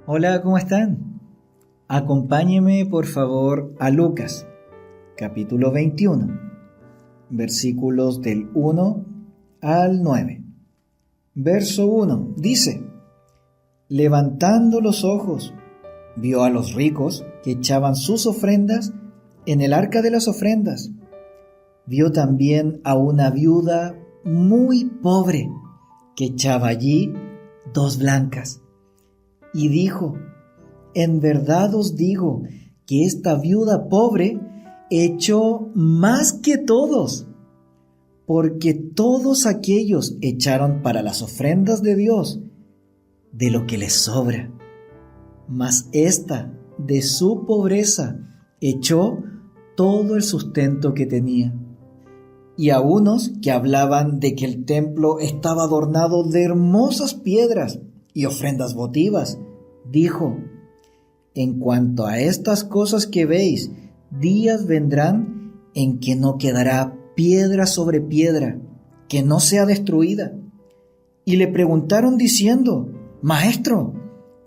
Hola, ¿cómo están? Acompáñeme por favor a Lucas, capítulo 21, versículos del 1 al 9. Verso 1 dice: levantando los ojos, vio a los ricos que echaban sus ofrendas en el arca de las ofrendas. Vio también a una viuda muy pobre que echaba allí 2 blancas. Y dijo: en verdad os digo que esta viuda pobre echó más que todos, porque todos aquellos echaron para las ofrendas de Dios de lo que les sobra, mas ésta de su pobreza echó todo el sustento que tenía. Y a unos que hablaban de que el templo estaba adornado de hermosas piedras y ofrendas votivas, dijo: en cuanto a estas cosas que veis, días vendrán en que no quedará piedra sobre piedra, que no sea destruida. Y le preguntaron diciendo: Maestro,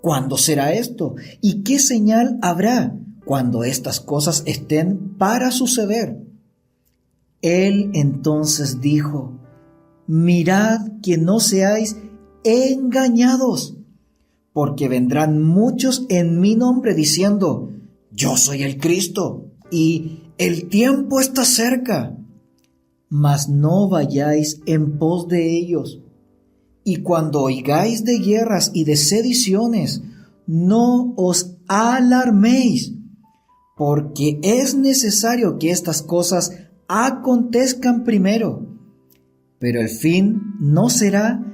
¿cuándo será esto? ¿Y qué señal habrá cuando estas cosas estén para suceder? Él entonces dijo: mirad que no seáis engañados, porque vendrán muchos en mi nombre diciendo: yo soy el Cristo, y el tiempo está cerca. Mas no vayáis en pos de ellos. Y cuando oigáis de guerras y de sediciones, no os alarméis, porque es necesario que estas cosas acontezcan primero, pero el fin no será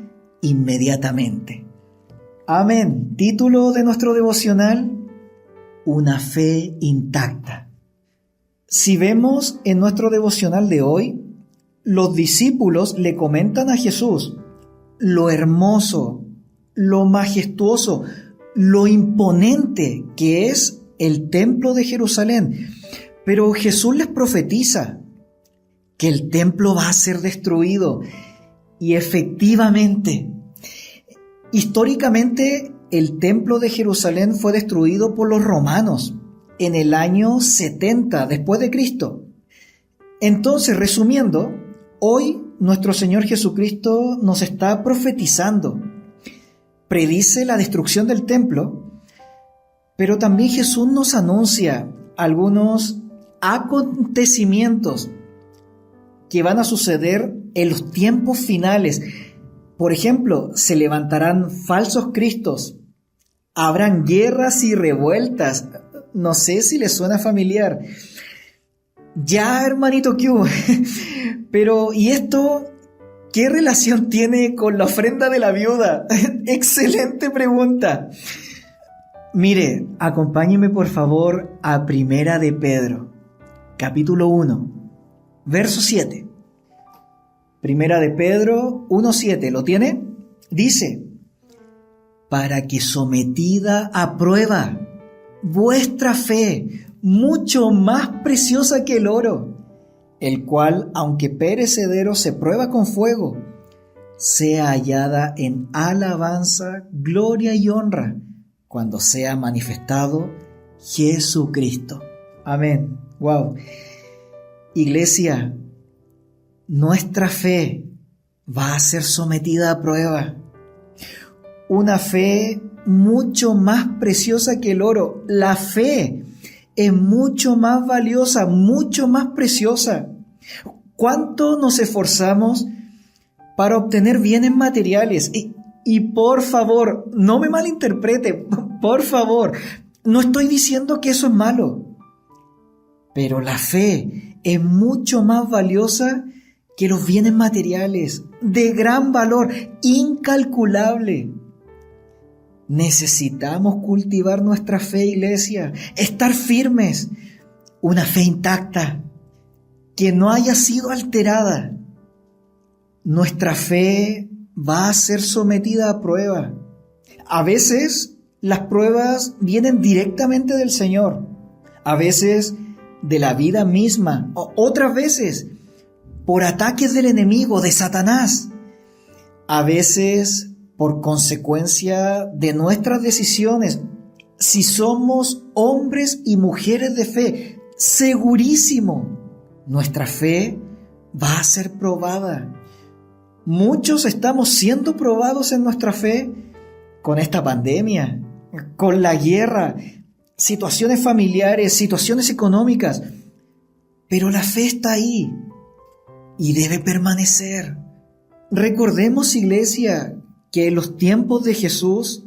inmediatamente. Amén. Título de nuestro devocional: una fe intacta. Si vemos en nuestro devocional de hoy, los discípulos le comentan a Jesús lo hermoso, lo majestuoso, lo imponente que es el templo de Jerusalén. Pero Jesús les profetiza que el templo va a ser destruido. Y efectivamente, históricamente, el templo de Jerusalén fue destruido por los romanos en el año 70 después de Cristo. Entonces, resumiendo, hoy nuestro Señor Jesucristo nos está profetizando. Predice la destrucción del templo, pero también Jesús nos anuncia algunos acontecimientos que van a suceder en los tiempos finales. Por ejemplo, se levantarán falsos cristos, habrán guerras y revueltas. No sé si les suena familiar. Ya, hermanito Q. Pero, ¿y esto qué relación tiene con la ofrenda de la viuda? Excelente pregunta. Mire, acompáñeme por favor a Primera de Pedro, capítulo 1, verso 7. Primera de Pedro 1:7, ¿lo tiene? Dice: para que sometida a prueba vuestra fe, mucho más preciosa que el oro, el cual, aunque perecedero, se prueba con fuego, sea hallada en alabanza, gloria y honra, cuando sea manifestado Jesucristo. Amén. Wow. Iglesia, nuestra fe va a ser sometida a prueba. Una fe mucho más preciosa que el oro. La fe es mucho más valiosa, mucho más preciosa. ¿Cuánto nos esforzamos para obtener bienes materiales? Y por favor, no me malinterprete, por favor, no estoy diciendo que eso es malo, pero la fe es mucho más valiosa que los bienes materiales, de gran valor, incalculable. Necesitamos cultivar nuestra fe, iglesia, estar firmes, una fe intacta, que no haya sido alterada. Nuestra fe va a ser sometida a prueba. A veces las pruebas vienen directamente del Señor, a veces de la vida misma, otras veces por ataques del enemigo, de Satanás, a veces por consecuencia de nuestras decisiones Si somos hombres y mujeres de fe, segurísimo, nuestra fe va a ser probada. Muchos estamos siendo probados en nuestra fe con esta pandemia, con la guerra, situaciones familiares, situaciones económicas. Pero la fe está ahí y debe permanecer. Recordemos, iglesia, que en los tiempos de Jesús,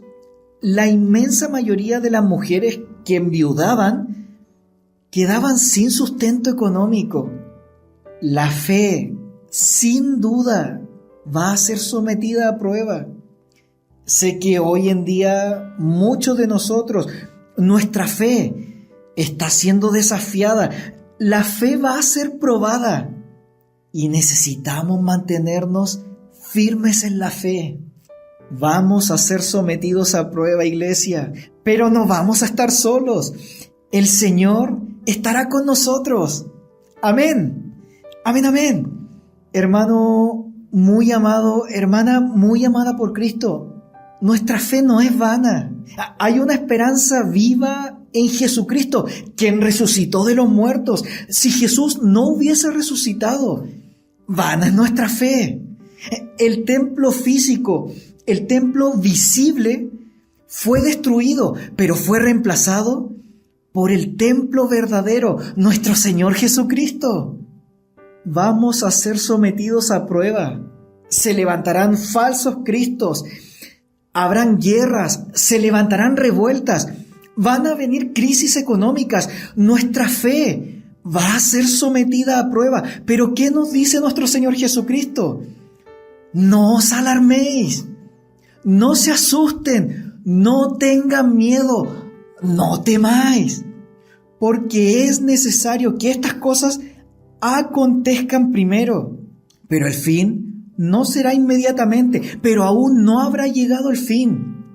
la inmensa mayoría de las mujeres que enviudaban quedaban sin sustento económico. La fe, sin duda, va a ser sometida a prueba. Sé que hoy en día muchos de nosotros, nuestra fe está siendo desafiada. La fe va a ser probada y necesitamos mantenernos firmes en la fe. Vamos a ser sometidos a prueba, iglesia, pero no vamos a estar solos. El Señor estará con nosotros. Amén. Amén, amén. Hermano muy amado, hermana muy amada por Cristo, nuestra fe no es vana. Hay una esperanza viva en Jesucristo, quien resucitó de los muertos. Si Jesús no hubiese resucitado, vana es nuestra fe. El templo físico, el templo visible, fue destruido, pero fue reemplazado por el templo verdadero, nuestro Señor Jesucristo. Vamos a ser sometidos a prueba. Se levantarán falsos cristos, habrán guerras, se levantarán revueltas, van a venir crisis económicas. Nuestra fe va a ser sometida a prueba. Pero ¿qué nos dice nuestro Señor Jesucristo? No os alarméis, no se asusten, no tengan miedo, no temáis, porque es necesario que estas cosas acontezcan primero, pero el fin no será inmediatamente, pero aún no habrá llegado el fin.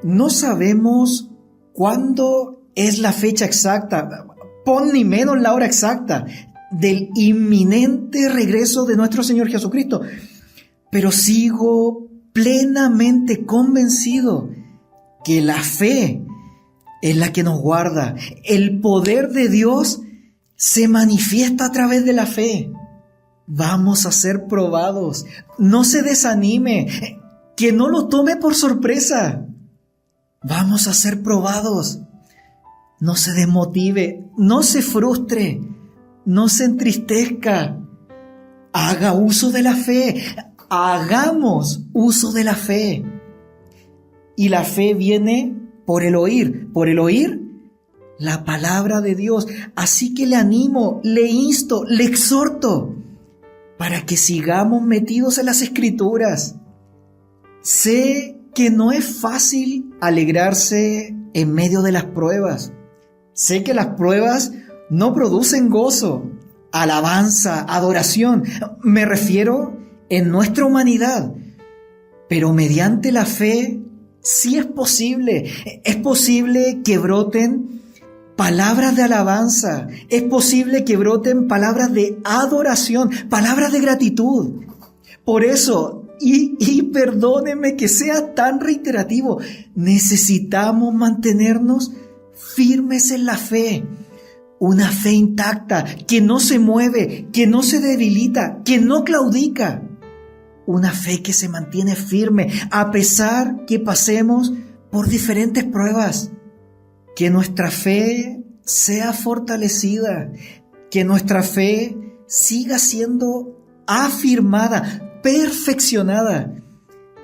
No sabemos cuándo es la fecha exacta, pon ni menos la hora exacta del inminente regreso de nuestro Señor Jesucristo, pero sigo plenamente convencido que la fe es la que nos guarda. El poder de Dios se manifiesta a través de la fe. Vamos a ser probados. No se desanime, que no lo tome por sorpresa. Vamos a ser probados. No se desmotive, no se frustre, no se entristezca. Haga uso de la fe. Hagamos uso de la fe. Y la fe viene por el oír la palabra de Dios. Así que le animo, le insto, le exhorto para que sigamos metidos en las Escrituras. Sé que no es fácil alegrarse en medio de las pruebas. Sé que las pruebas no producen gozo, alabanza, adoración. Me refiero en nuestra humanidad, pero mediante la fe sí es posible que broten palabras de alabanza, es posible que broten palabras de adoración, palabras de gratitud. Por eso, y perdónenme que sea tan reiterativo, necesitamos mantenernos firmes en la fe. Una fe intacta, que no se mueve, que no se debilita, que no claudica. Una fe que se mantiene firme a pesar que pasemos por diferentes pruebas. Que nuestra fe sea fortalecida, que nuestra fe siga siendo afirmada, perfeccionada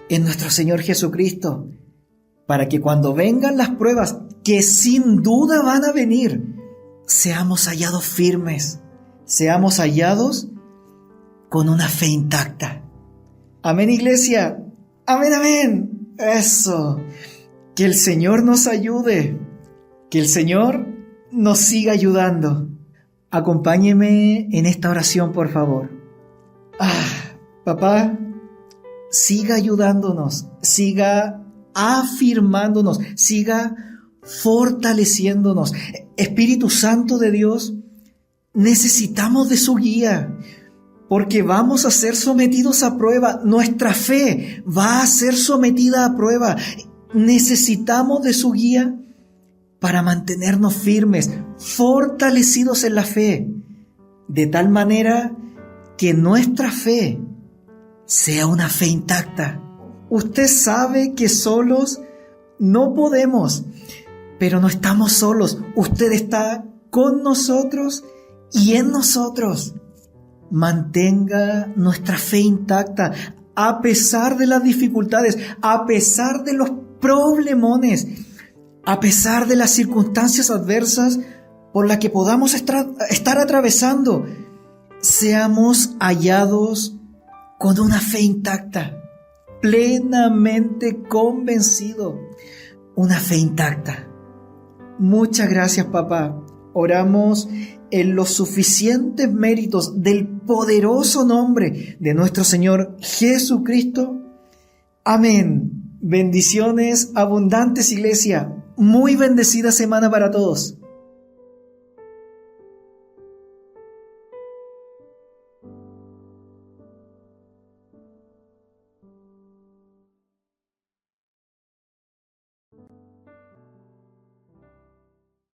en nuestro Señor Jesucristo, para que cuando vengan las pruebas, que sin duda van a venir, seamos hallados firmes, seamos hallados con una fe intacta. Amén, iglesia. Amén, amén. Eso. Que el Señor nos ayude. Que el Señor nos siga ayudando. Acompáñeme en esta oración, por favor. Papá, siga ayudándonos, siga afirmándonos, siga fortaleciéndonos. Espíritu Santo de Dios, necesitamos de su guía, porque vamos a ser sometidos a prueba. Nuestra fe va a ser sometida a prueba. Necesitamos de su guía para mantenernos firmes, fortalecidos en la fe, de tal manera que nuestra fe sea una fe intacta. Usted sabe que solos no podemos, pero no estamos solos. Usted está con nosotros y en nosotros. Mantenga nuestra fe intacta a pesar de las dificultades, a pesar de los problemones, a pesar de las circunstancias adversas por las que podamos estar atravesando. Seamos hallados con una fe intacta, plenamente convencido, una fe intacta. Muchas gracias, papá. Oramos en los suficientes méritos del poderoso nombre de nuestro Señor Jesucristo. Amén. Bendiciones abundantes, iglesia. Muy bendecida semana para todos.